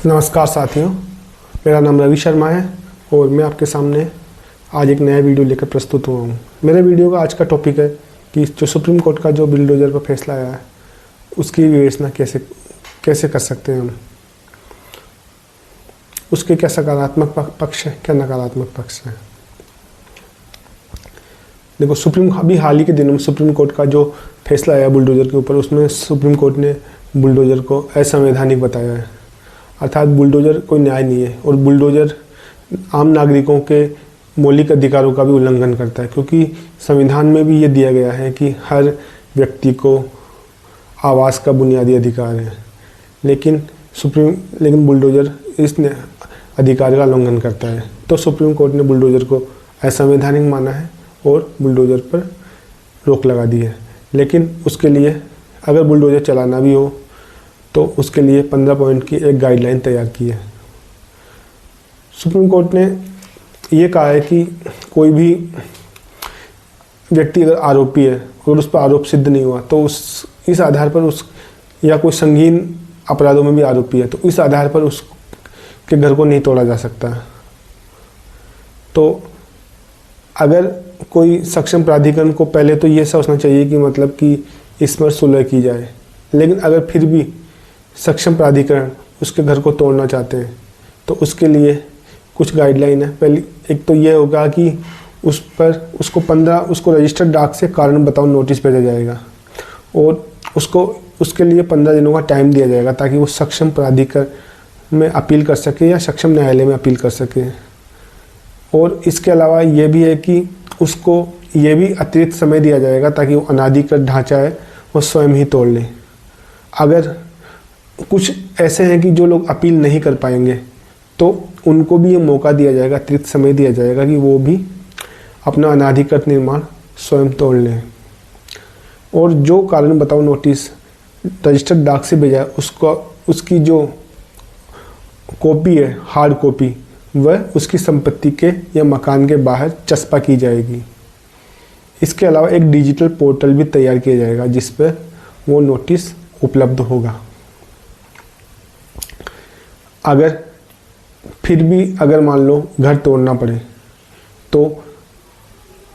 नमस्कार साथियों, मेरा नाम रवि शर्मा है और मैं आपके सामने आज एक नया वीडियो लेकर प्रस्तुत हुआ हूँ। मेरे वीडियो का आज का टॉपिक है कि जो सुप्रीम कोर्ट का जो बुलडोजर पर फैसला आया है उसकी विवेचना कैसे कर सकते हैं हम, उसके क्या सकारात्मक पक्ष है, क्या नकारात्मक पक्ष है। देखो, अभी हाल ही के दिनों में सुप्रीम कोर्ट का जो फैसला आया बुलडोजर के ऊपर, उसमें सुप्रीम कोर्ट ने बुलडोजर को असंवैधानिक बताया है। अर्थात बुलडोजर कोई न्याय नहीं है और बुलडोजर आम नागरिकों के मौलिक अधिकारों का भी उल्लंघन करता है, क्योंकि संविधान में भी ये दिया गया है कि हर व्यक्ति को आवास का बुनियादी अधिकार है। लेकिन बुलडोजर इस अधिकार का उल्लंघन करता है। तो सुप्रीम कोर्ट ने बुलडोजर को असंवैधानिक माना है और बुलडोजर पर रोक लगा दी है। लेकिन उसके लिए अगर बुलडोजर चलाना भी हो तो उसके लिए 15 पॉइंट की एक गाइडलाइन तैयार की है। सुप्रीम कोर्ट ने ये कहा है कि कोई भी व्यक्ति अगर आरोपी है और उस पर आरोप सिद्ध नहीं हुआ तो इस आधार पर या कोई संगीन अपराधों में भी आरोपी है तो इस आधार पर उसके घर को नहीं तोड़ा जा सकता। तो अगर कोई सक्षम प्राधिकरण को पहले तो ये सोचना चाहिए कि मतलब कि इस पर सुलह की जाए, लेकिन अगर फिर भी सक्षम प्राधिकरण उसके घर को तोड़ना चाहते हैं तो उसके लिए कुछ गाइडलाइन है। पहली एक तो ये होगा कि उसको रजिस्टर्ड डाक से कारण बताओ नोटिस भेजा जाएगा और उसके लिए 15 दिनों का टाइम दिया जाएगा ताकि वो सक्षम प्राधिकरण में अपील कर सके या सक्षम न्यायालय में अपील कर सके। और इसके अलावा ये भी है कि उसको ये भी अतिरिक्त समय दिया जाएगा ताकि वो अनाधिकृत ढांचा है वो स्वयं ही तोड़ ले। अगर कुछ ऐसे हैं कि जो लोग अपील नहीं कर पाएंगे तो उनको भी ये मौका दिया जाएगा, अतिरिक्त समय दिया जाएगा कि वो भी अपना अनाधिकृत निर्माण स्वयं तोड़ लें। और जो कारण बताओ नोटिस रजिस्टर्ड डाक से भेजा है उसकी जो कॉपी है, हार्ड कॉपी, वह उसकी संपत्ति के या मकान के बाहर चस्पा की जाएगी। इसके अलावा एक डिजिटल पोर्टल भी तैयार किया जाएगा जिस पर वो नोटिस उपलब्ध होगा। अगर मान लो घर तोड़ना पड़े तो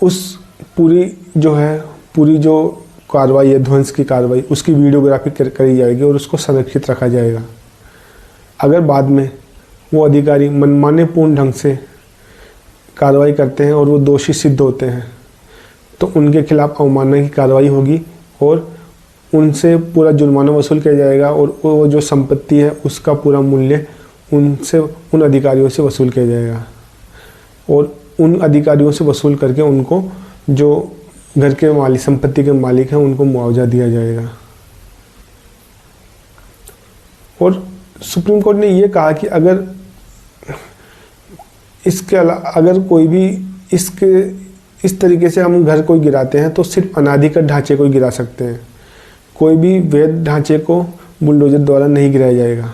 उस पूरी जो कार्रवाई है, ध्वंस की कार्रवाई, उसकी वीडियोग्राफी करी जाएगी और उसको संरक्षित रखा जाएगा। अगर बाद में वो अधिकारी मनमाने पूर्ण ढंग से कार्रवाई करते हैं और वो दोषी सिद्ध होते हैं तो उनके खिलाफ अवमानना की कार्रवाई होगी और उनसे पूरा जुर्माना वसूल किया जाएगा और वो जो संपत्ति है उसका पूरा मूल्य उन अधिकारियों से वसूल किया जाएगा और उन अधिकारियों से वसूल करके उनको जो घर के मालिक, संपत्ति के मालिक हैं, उनको मुआवजा दिया जाएगा। और सुप्रीम कोर्ट ने ये कहा कि अगर कोई भी इस तरीके से हम घर को गिराते हैं तो सिर्फ अनाधिकृत ढांचे को गिरा सकते हैं, कोई भी वैध ढांचे को बुलडोजर द्वारा नहीं गिराया जाएगा,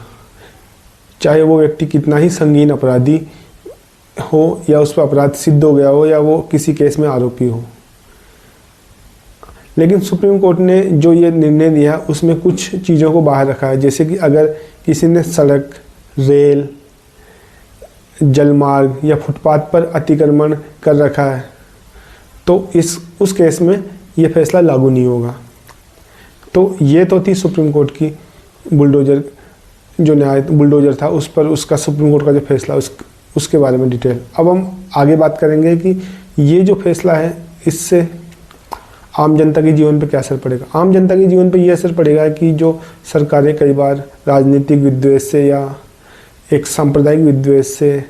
चाहे वो व्यक्ति कितना ही संगीन अपराधी हो या उस पर अपराध सिद्ध हो गया हो या वो किसी केस में आरोपी हो। लेकिन सुप्रीम कोर्ट ने जो ये निर्णय दिया उसमें कुछ चीज़ों को बाहर रखा है, जैसे कि अगर किसी ने सड़क, रेल, जलमार्ग या फुटपाथ पर अतिक्रमण कर रखा है तो उस केस में ये फैसला लागू नहीं होगा। तो ये तो थी सुप्रीम कोर्ट की बुलडोजर था उस पर उसका सुप्रीम कोर्ट का जो फैसला उसके बारे में डिटेल। अब हम आगे बात करेंगे कि ये जो फैसला है इससे आम जनता के जीवन पे क्या असर पड़ेगा। आम जनता के जीवन पे ये असर पड़ेगा कि जो सरकारें कई बार राजनीतिक विद्वेष से या एक सांप्रदायिक विद्वेष से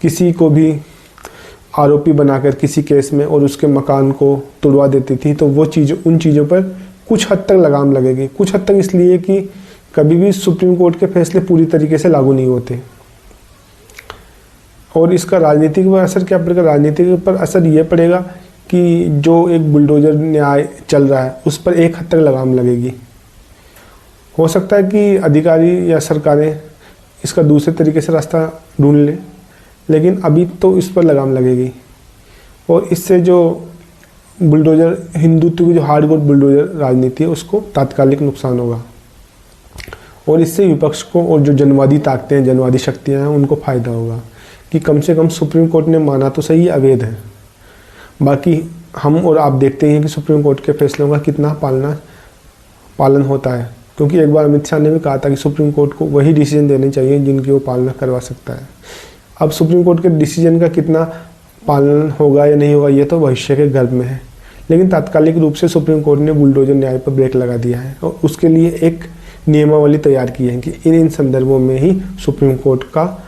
किसी को भी आरोपी बनाकर किसी केस में और उसके मकान को तोड़वा देती थी, तो उन चीज़ों पर कुछ हद तक लगाम लगेगी। कुछ हद तक इसलिए कि कभी भी सुप्रीम कोर्ट के फैसले पूरी तरीके से लागू नहीं होते। और इसका राजनीतिक पर असर क्या पड़ेगा? राजनीतिक पर असर ये पड़ेगा कि जो एक बुलडोजर न्याय चल रहा है उस पर एक हद तक लगाम लगेगी। हो सकता है कि अधिकारी या सरकारें इसका दूसरे तरीके से रास्ता ढूंढ लें, लेकिन अभी तो इस पर लगाम लगेगी और इससे जो बुलडोजर हिंदुत्व की जो हार्डकोर बुलडोजर राजनीति है उसको तात्कालिक नुकसान होगा। और इससे विपक्ष को और जो जनवादी ताकतें हैं, जनवादी शक्तियाँ हैं, उनको फ़ायदा होगा कि कम से कम सुप्रीम कोर्ट ने माना तो सही अवैध है। बाकी हम और आप देखते हैं कि सुप्रीम कोर्ट के फैसलों का कितना पालन होता है, क्योंकि एक बार अमित शाह ने भी कहा था कि सुप्रीम कोर्ट को वही डिसीजन देने चाहिए जिनकी वो पालना करवा सकता है। अब सुप्रीम कोर्ट के डिसीजन का कितना पालन होगा या नहीं होगा ये तो भविष्य के गर्भ में है, लेकिन तात्कालिक रूप से सुप्रीम कोर्ट ने बुलडोजर न्याय पर ब्रेक लगा दिया है और उसके लिए एक नियमावली तैयार की है कि इन संदर्भों में ही सुप्रीम कोर्ट का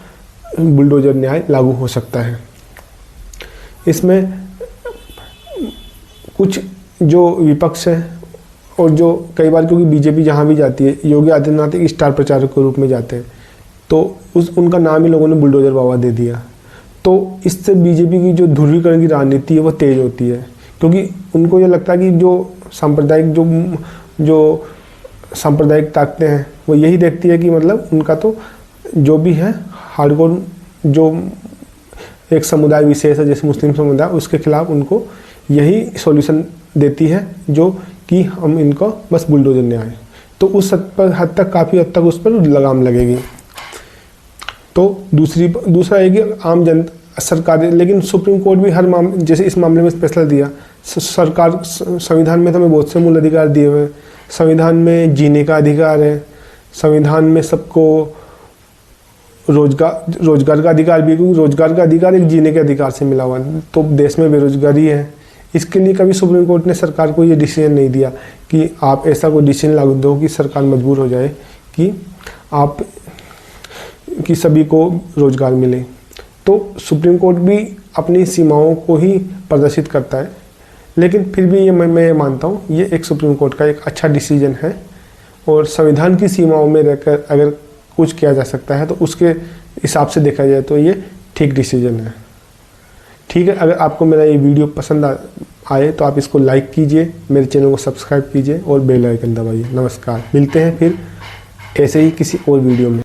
बुलडोजर न्याय लागू हो सकता है। इसमें कुछ जो विपक्ष है और जो कई बार, क्योंकि बीजेपी जहाँ भी जाती है योगी आदित्यनाथ एक स्टार प्रचारक के रूप में जाते हैं, तो उनका नाम ही लोगों ने बुलडोजर बाबा दे दिया। तो इससे बीजेपी की जो ध्रुवीकरण की राजनीति है वो तेज होती है, क्योंकि उनको ये लगता है कि जो सांप्रदायिक ताकतें हैं वो यही देखती है कि मतलब उनका तो जो भी है हार्डकोर जो एक समुदाय विशेष है जैसे मुस्लिम समुदाय, उसके खिलाफ उनको यही सॉल्यूशन देती है जो कि हम इनको बस बुलडोजर न्याय, तो उस हद तक काफ़ी हद तक उस पर लगाम लगेगी। तो दूसरा है कि आम जनता सरकार, लेकिन सुप्रीम कोर्ट भी हर मामले, जैसे इस मामले में फैसला दिया, सरकार संविधान में तो हमें बहुत से मूल अधिकार दिए हुए हैं, संविधान में जीने का अधिकार है, संविधान में सबको रोजगार का अधिकार भी है, क्योंकि रोजगार का अधिकार एक जीने के अधिकार से मिला हुआ है। तो देश में बेरोजगारी है, इसके लिए कभी सुप्रीम कोर्ट ने सरकार को ये डिसीजन नहीं दिया कि आप ऐसा कोई डिसीजन लागू दो कि सरकार मजबूर हो जाए कि सभी को रोजगार मिले। तो सुप्रीम कोर्ट भी अपनी सीमाओं को ही प्रदर्शित करता है, लेकिन फिर भी ये मैं मानता हूँ ये एक सुप्रीम कोर्ट का एक अच्छा डिसीजन है और संविधान की सीमाओं में रहकर अगर कुछ किया जा सकता है तो उसके हिसाब से देखा जाए तो ये ठीक डिसीजन है। ठीक है, अगर आपको मेरा ये वीडियो पसंद आए तो आप इसको लाइक कीजिए, मेरे चैनल को सब्सक्राइब कीजिए और बेल आइकन दबाइए। नमस्कार, मिलते हैं फिर ऐसे ही किसी और वीडियो में।